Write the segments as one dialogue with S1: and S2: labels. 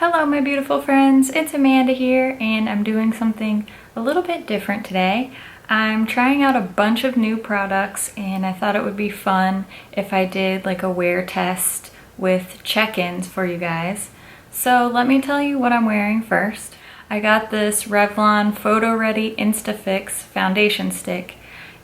S1: Hello my beautiful friends, it's Amanda here and I'm doing something a little bit different today. I'm trying out a bunch of new products and I thought it would be fun if I did like a wear test with check-ins for you guys. So let me tell you what I'm wearing first. I got this Revlon Photoready Insta-Fix foundation stick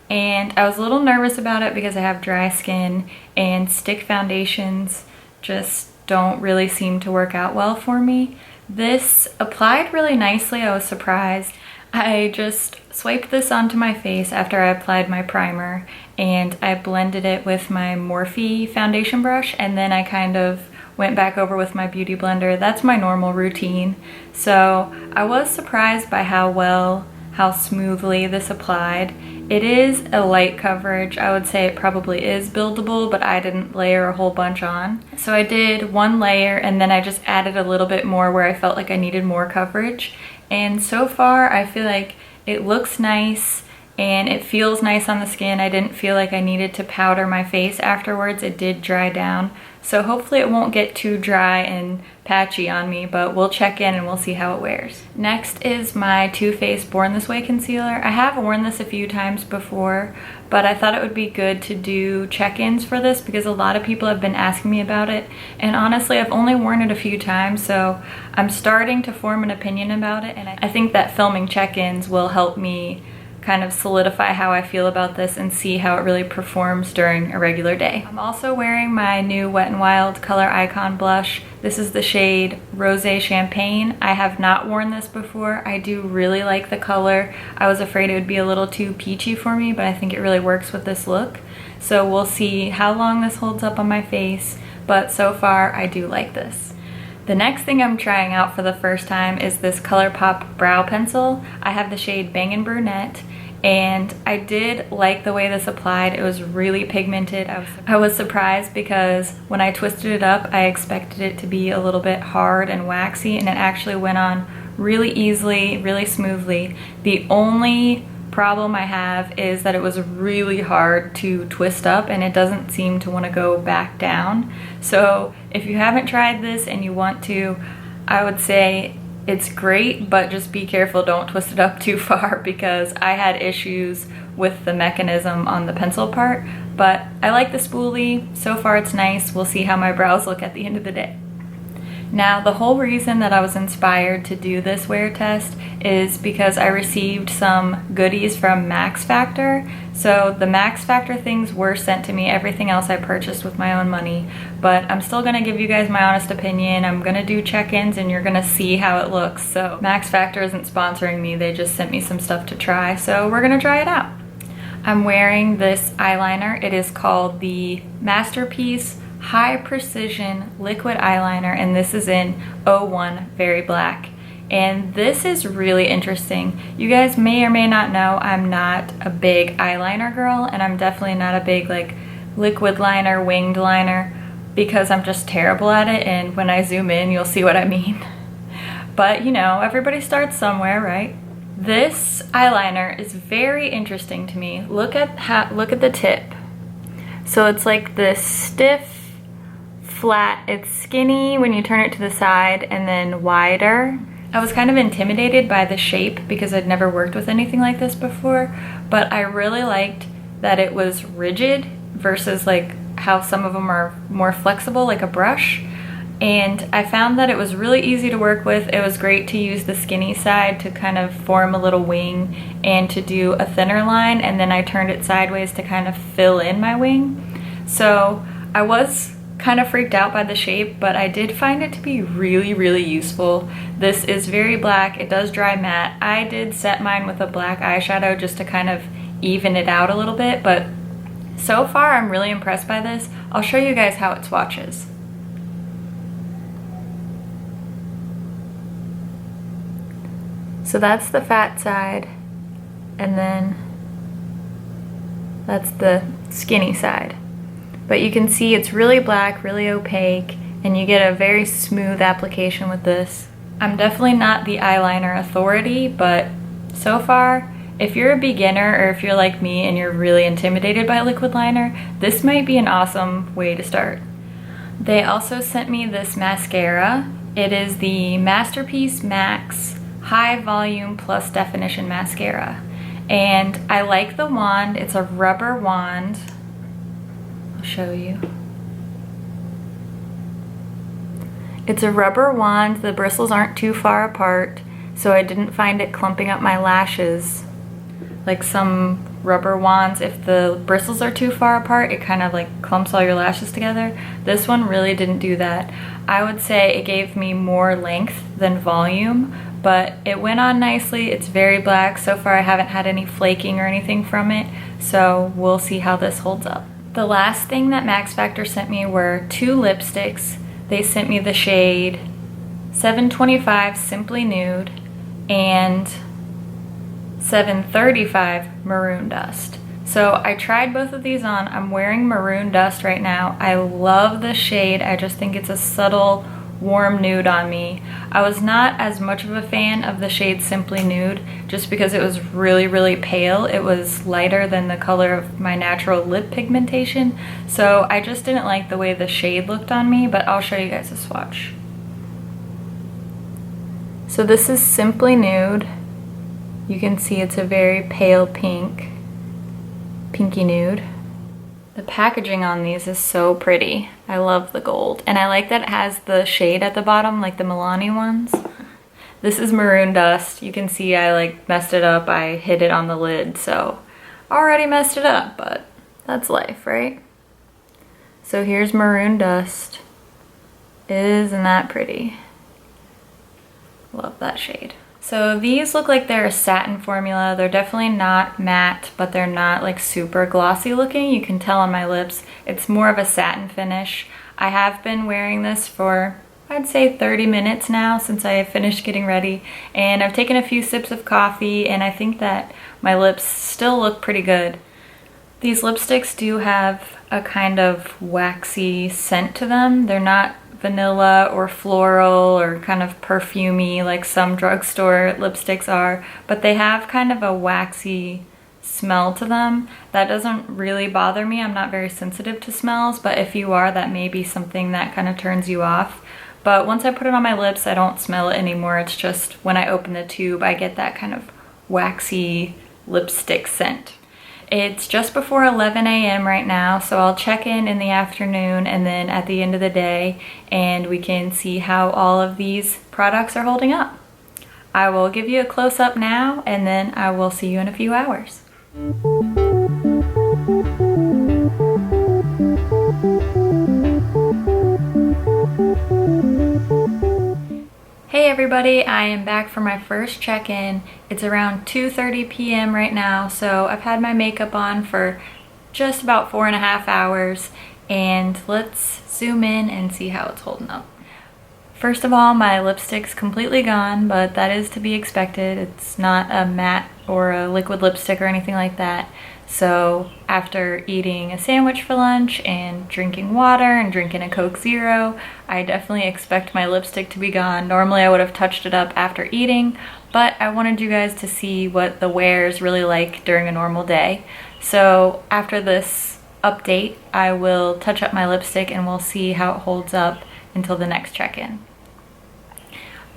S1: and I was a little nervous about it because I have dry skin and stick foundations just don't really seem to work out well for me. This applied really nicely. I was surprised. I just swiped this onto my face after I applied my primer and I blended it with my Morphe foundation brush and then I kind of went back over with my beauty blender. That's my normal routine. So I was surprised by how smoothly this applied. It is a light coverage. I would say it probably is buildable, but I didn't layer a whole bunch on. So I did one layer and then I just added a little bit more where I felt like I needed more coverage. And so far I feel like it looks nice and it feels nice on the skin. I didn't feel like I needed to powder my face afterwards. It did dry down. So hopefully it won't get too dry and patchy on me, but we'll check in and we'll see how it wears. Next is my Too Faced Born This Way concealer. I have worn this a few times before, but I thought it would be good to do check-ins for this because a lot of people have been asking me about it. And honestly, I've only worn it a few times, so I'm starting to form an opinion about it. And I think that filming check-ins will help me kind of solidify how I feel about this and see how it really performs during a regular day. I'm also wearing my new Wet n Wild Color Icon blush. This is the shade Rosé Champagne. I have not worn this before. I do really like the color. I was afraid it would be a little too peachy for me, but I think it really works with this look. So we'll see how long this holds up on my face, but so far I do like this. The next thing I'm trying out for the first time is this ColourPop brow pencil. I have the shade Bangin' Brunette and I did like the way this applied. It was really pigmented. I was surprised because when I twisted it up, I expected it to be a little bit hard and waxy and it actually went on really easily, really smoothly. The only problem I have is that it was really hard to twist up and it doesn't seem to want to go back down. So if you haven't tried this and you want to, I would say it's great, but just be careful, don't twist it up too far because I had issues with the mechanism on the pencil part. But I like the spoolie. So far it's nice. We'll see how my brows look at the end of the day. Now, the whole reason that I was inspired to do this wear test is because I received some goodies from Max Factor. So the Max Factor things were sent to me, everything else I purchased with my own money, but I'm still gonna give you guys my honest opinion. I'm gonna do check-ins and you're gonna see how it looks. So Max Factor isn't sponsoring me, they just sent me some stuff to try, so we're gonna try it out. I'm wearing this eyeliner. It is called the Masterpiece High Precision Liquid Eyeliner and this is in 01 Very Black. And this is really interesting. You guys may or may not know I'm not a big eyeliner girl and I'm definitely not a big like liquid liner, winged liner because I'm just terrible at it and when I zoom in you'll see what I mean. But you know, everybody starts somewhere, right? This eyeliner is very interesting to me. Look at the tip. So it's like this stiff, flat, it's skinny when you turn it to the side and then wider. I was kind of intimidated by the shape because I'd never worked with anything like this before, but I really liked that it was rigid versus like how some of them are more flexible like a brush. And I found that it was really easy to work with. It was great to use the skinny side to kind of form a little wing and to do a thinner line, and then I turned it sideways to kind of fill in my wing. So I was kind of freaked out by the shape, but I did find it to be really, really useful. This is very black. It does dry matte. I did set mine with a black eyeshadow just to kind of even it out a little bit, but so far I'm really impressed by this. I'll show you guys how it swatches. So that's the fat side, and then that's the skinny side. But you can see it's really black, really opaque, and you get a very smooth application with this. I'm definitely not the eyeliner authority, but so far, if you're a beginner or if you're like me and you're really intimidated by liquid liner, this might be an awesome way to start. They also sent me this mascara It is the Masterpiece Max High Volume Plus Definition Mascara. And I like the wand. It's a rubber wand. I'll show you. It's a rubber wand. The bristles aren't too far apart, so I didn't find it clumping up my lashes. Like some rubber wands, if the bristles are too far apart, it kind of like clumps all your lashes together. This one really didn't do that. I would say it gave me more length than volume, but it went on nicely. It's very black. So far I haven't had any flaking or anything from it, so we'll see how this holds up. The last thing that Max Factor sent me were 2 lipsticks. They sent me the shade 725 Simply Nude and 735 Maroon Dust. So I tried both of these on. I'm wearing Maroon Dust right now. I love the shade. I just think it's a subtle, warm nude on me. I was not as much of a fan of the shade Simply Nude just because it was really, really pale. It was lighter than the color of my natural lip pigmentation. So I just didn't like the way the shade looked on me, but I'll show you guys a swatch. So this is Simply Nude. You can see it's a very pale pink, pinky nude. The packaging on these is so pretty. I love the gold. And I like that it has the shade at the bottom, like the Milani ones. This is Maroon Dust. You can see I like messed it up. I hid it on the lid, so already messed it up, but that's life, right? So here's Maroon Dust. Isn't that pretty? Love that shade. So these look like they're a satin formula. They're definitely not matte, but they're not like super glossy looking. You can tell on my lips. It's more of a satin finish. I have been wearing this for, I'd say 30 minutes now since I finished getting ready. And I've taken a few sips of coffee and I think that my lips still look pretty good. These lipsticks do have a kind of waxy scent to them. They're not vanilla or floral or kind of perfumey like some drugstore lipsticks are, but they have kind of a waxy smell to them. That doesn't really bother me. I'm not very sensitive to smells, but if you are, that may be something that kind of turns you off. But once I put it on my lips, I don't smell it anymore. It's just when I open the tube, I get that kind of waxy lipstick scent. It's just before 11 a.m. right now, so I'll check in the afternoon and then at the end of the day, and we can see how all of these products are holding up. I will give you a close-up now, and then I will see you in a few hours. Hey everybody, I am back for my first check-in. It's around 2:30 p.m. right now, so I've had my makeup on for just about 4.5 hours, and let's zoom in and see how it's holding up. First of all, my lipstick's completely gone, but that is to be expected. It's not a matte or a liquid lipstick or anything like that. So after eating a sandwich for lunch and drinking water and drinking a Coke Zero, I definitely expect my lipstick to be gone. Normally I would have touched it up after eating, but I wanted you guys to see what the wear is really like during a normal day. So after this update, I will touch up my lipstick and we'll see how it holds up until the next check-in.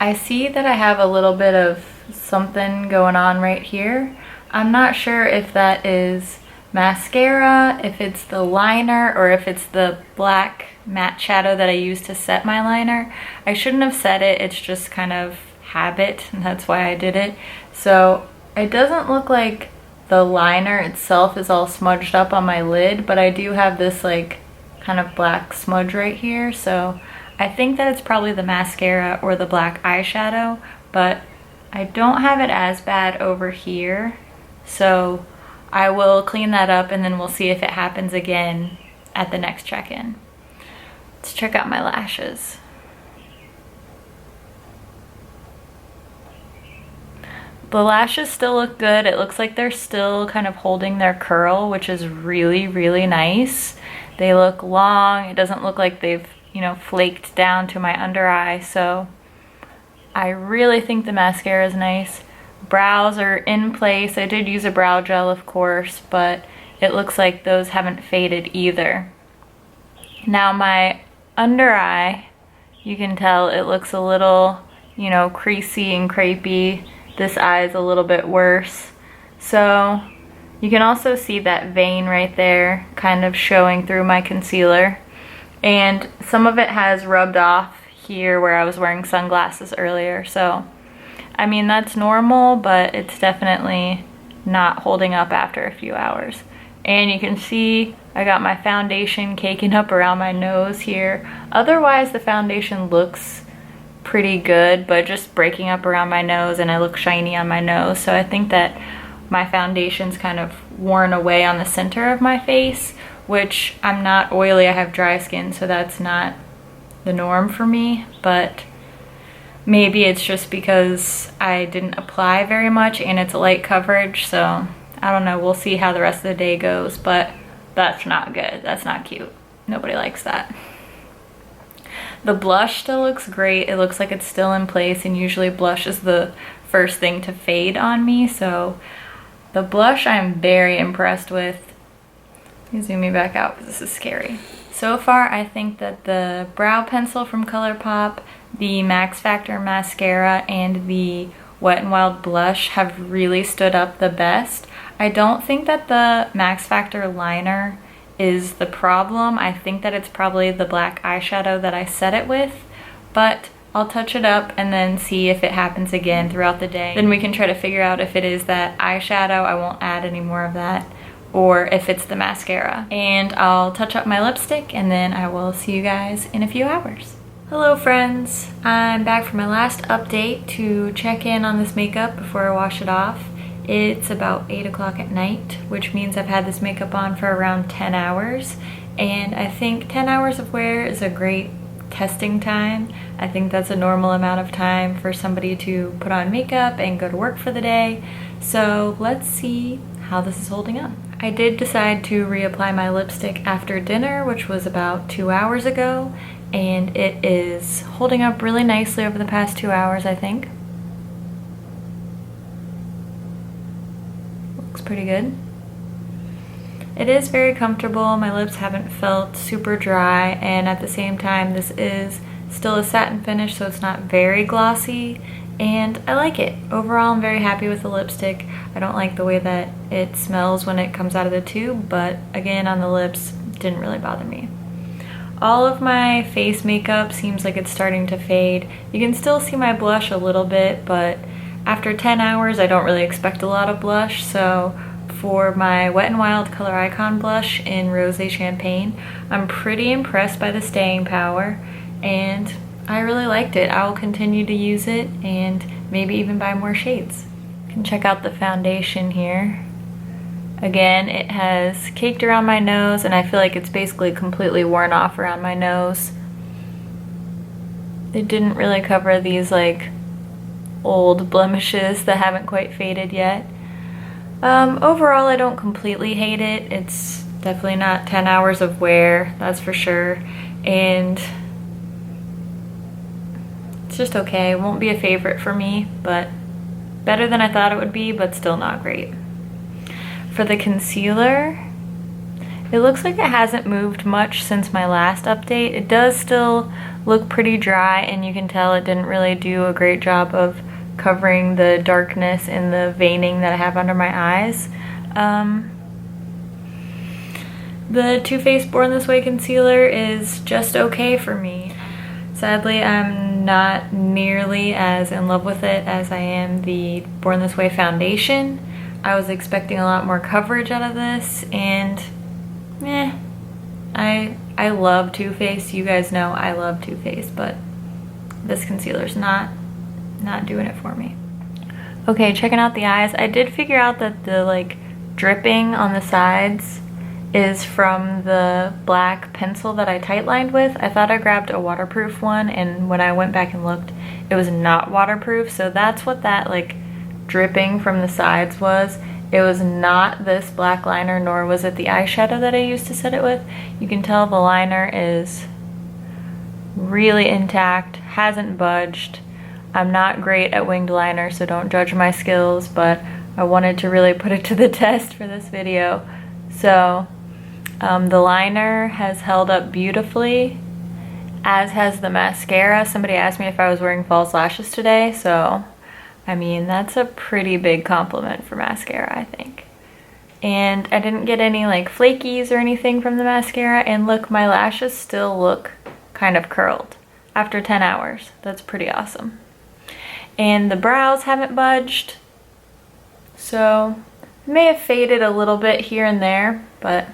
S1: I see that I have a little bit of something going on right here. I'm not sure if that is mascara, if it's the liner, or if it's the black matte shadow that I use to set my liner. I shouldn't have set it, it's just kind of habit, and that's why I did it. So it doesn't look like the liner itself is all smudged up on my lid, but I do have this like kind of black smudge right here, so I think that it's probably the mascara or the black eyeshadow, but I don't have it as bad over here. So I will clean that up and then we'll see if it happens again at the next check-in. Let's check out my lashes. The lashes still look good. It looks like they're still kind of holding their curl, which is really, really nice. They look long. It doesn't look like they've, you know, flaked down to my under eye. So I really think the mascara is nice. Brows are in place. I did use a brow gel, of course, but it looks like those haven't faded either. Now my under eye You can tell it looks a little, you know, creasy and crepey. This eye is a little bit worse. So you can also see that vein right there kind of showing through my concealer. And some of it has rubbed off here where I was wearing sunglasses earlier. So, I mean, that's normal, but it's definitely not holding up after a few hours. And you can see I got my foundation caking up around my nose here. Otherwise, the foundation looks pretty good, but just breaking up around my nose, and I look shiny on my nose. So I think that my foundation's kind of worn away on the center of my face, which I'm not oily, I have dry skin, so that's not the norm for me. But maybe it's just because I didn't apply very much and it's light coverage, so I don't know, we'll see how the rest of the day goes, but that's not good. That's not cute. Nobody likes that. The blush still looks great. It looks like it's still in place, and usually blush is the first thing to fade on me, so the blush I'm very impressed with. Let me zoom me back out because this is scary. So far, I think that the brow pencil from ColourPop, the Factor Mascara, and the Wet n Wild blush have really stood up the best. I don't think that the Factor liner is the problem. I think that it's probably the black eyeshadow that I set it with, but I'll touch it up and then see if it happens again throughout the day. Then we can try to figure out if it is that eyeshadow, I won't add any more of that, or if it's the mascara. And I'll touch up my lipstick and then I will see you guys in a few hours. Hello friends, I'm back for my last update to check in on this makeup before I wash it off. It's about 8 o'clock at night, which means I've had this makeup on for around 10 hours. And I think 10 hours of wear is a great testing time. I think that's a normal amount of time for somebody to put on makeup and go to work for the day. So let's see how this is holding up. I did decide to reapply my lipstick after dinner, which was about 2 hours ago, and it is holding up really nicely over the past 2 hours, I think. Looks pretty good. It is very comfortable. My lips haven't felt super dry, and at the same time this is still a satin finish, so it's not very glossy, and I like it. Overall, I'm very happy with the lipstick. I don't like the way that it smells when it comes out of the tube, but again, on the lips, didn't really bother me. All of my face makeup seems like it's starting to fade. You can still see my blush a little bit, but after 10 hours, I don't really expect a lot of blush, so for my Wet n Wild Color Icon blush in Rosé Champagne, I'm pretty impressed by the staying power, and I really liked it. I will continue to use it and maybe even buy more shades. You can check out the foundation here. Again, it has caked around my nose, and I feel like it's basically completely worn off around my nose. It didn't really cover these like old blemishes that haven't quite faded yet. Overall, I don't completely hate it. It's definitely not 10 hours of wear, that's for sure, and it's just okay. It won't be a favorite for me, but better than I thought it would be, but still not great. For the concealer, it looks like it hasn't moved much since my last update. It does still look pretty dry, and you can tell it didn't really do a great job of covering the darkness and the veining that I have under my eyes. The Too Faced Born This Way concealer is just okay for me. Sadly, I'm not nearly as in love with it as I am the Born This Way foundation. I was expecting a lot more coverage out of this, and I love Too Faced. You guys know I love Too Faced, but this concealer's not doing it for me. Okay, checking out the eyes. I did figure out that the like dripping on the sides is from the black pencil that I tight lined with. I thought I grabbed a waterproof one, and when I went back and looked, it was not waterproof, so that's what that like dripping from the sides was. It was not this black liner, nor was it the eyeshadow that I used to set it with. You can tell the liner is really intact, hasn't budged. I'm not great at winged liner, so don't judge my skills, but I wanted to really put it to the test for this video. So the liner has held up beautifully. as has the mascara. Somebody asked me if I was wearing false lashes today, so I mean, that's a pretty big compliment for mascara, I think. And I didn't get any like flakies or anything from the mascara, and look, my lashes still look kind of curled after 10 hours. That's pretty awesome. And the brows haven't budged, so may have faded a little bit here and there, but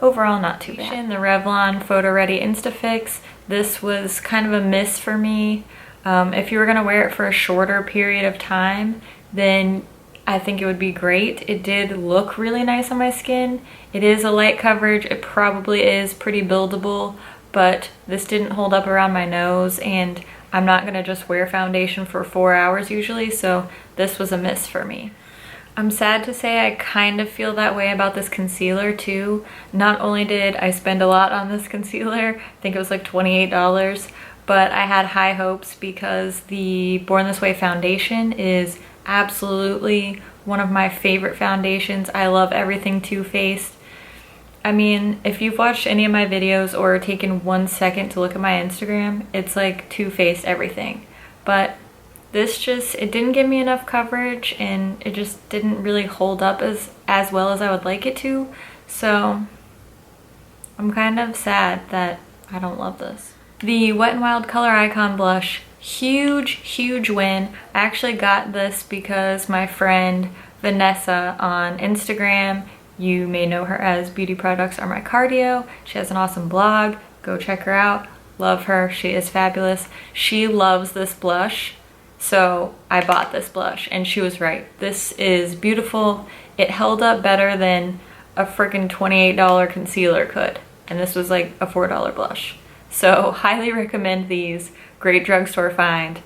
S1: overall not too bad. The Revlon Photoready Insta-Fix, this was kind of a miss for me. If you were gonna wear it for a shorter period of time, then I think it would be great. It did look really nice on my skin. It is a light coverage. It probably is pretty buildable, but this didn't hold up around my nose, and I'm not gonna just wear foundation for 4 hours usually, so this was a miss for me. I'm sad to say I kind of feel that way about this concealer too. Not only did I spend a lot on this concealer, I think it was like $28, but I had high hopes because the Born This Way foundation is absolutely one of my favorite foundations. I love everything Too Faced. I mean, if you've watched any of my videos or taken 1 second to look at my Instagram, it's like Too Faced everything. But this just, it didn't give me enough coverage, and it just didn't really hold up as well as I would like it to. So I'm kind of sad that I don't love this. The Wet n Wild Color Icon Blush, huge win. I actually got this because my friend Vanessa on Instagram, you may know her as Beauty Products Are My Cardio. She has an awesome blog. Go check her out. Love her. She is fabulous. She loves this blush. So I bought this blush, and she was right. This is beautiful. It held up better than a freaking $28 concealer could. And this was like a $4 blush. So highly recommend these. Great drugstore find.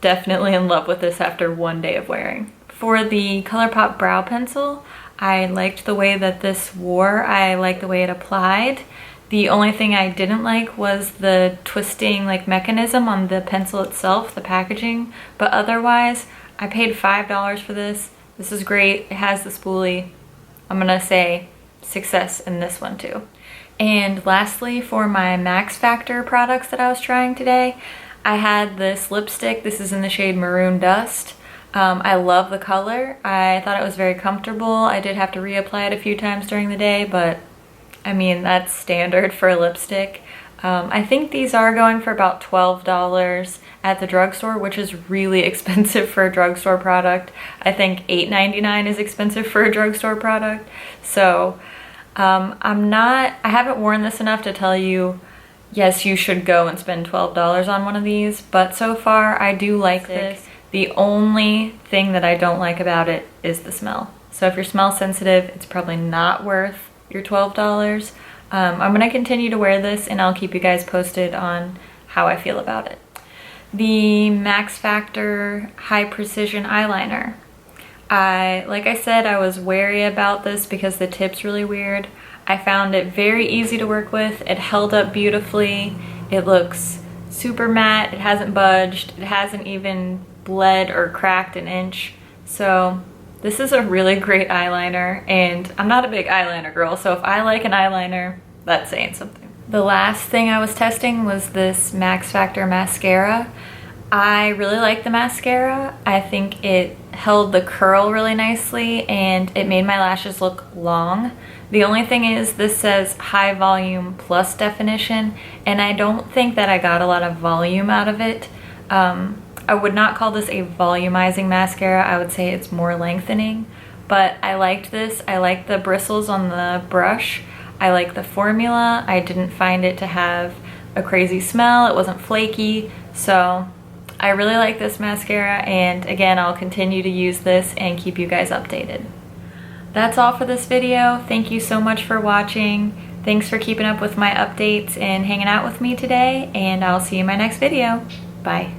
S1: Definitely in love with this after 1 day of wearing. For the ColourPop Brow Pencil, I liked the way that this wore. I liked the way it applied. The only thing I didn't like was the twisting like mechanism on the pencil itself, the packaging. But otherwise, I paid $5 for this. This is great. It has the spoolie. I'm gonna say success in this one too. And lastly, for my Max Factor products that I was trying today, I had this lipstick. This is in the shade Maroon Dust. I love the color. I thought it was very comfortable. I did have to reapply it a few times during the day, but I mean, that's standard for a lipstick. I think these are going for about $12 at the drugstore, which is really expensive for a drugstore product. I think $8.99 is expensive for a drugstore product. So I haven't worn this enough to tell you, yes, you should go and spend $12 on one of these, but so far I do like this. The only thing that I don't like about it is the smell. So if you're smell sensitive, it's probably not worth your $12. I'm gonna continue to wear this, and I'll keep you guys posted on how I feel about it. The Max Factor High Precision Eyeliner. Like I said, I was wary about this because the tip's really weird. I found it very easy to work with. It held up beautifully. It looks super matte. It hasn't budged. It hasn't even bled or cracked an inch. So this is a really great eyeliner, and I'm not a big eyeliner girl, so if I like an eyeliner, that's saying something. The last thing I was testing was this Max Factor Mascara. I really like the mascara. I think it held the curl really nicely, and it made my lashes look long. The only thing is, this says high volume plus definition, and I don't think that I got a lot of volume out of it. I would not call this a volumizing mascara. I would say it's more lengthening, but I liked this. I liked the bristles on the brush. I like the formula. I didn't find it to have a crazy smell. It wasn't flaky. So I really like this mascara, and again, I'll continue to use this and keep you guys updated. That's all for this video. Thank you so much for watching. Thanks for keeping up with my updates and hanging out with me today, and I'll see you in my next video. Bye.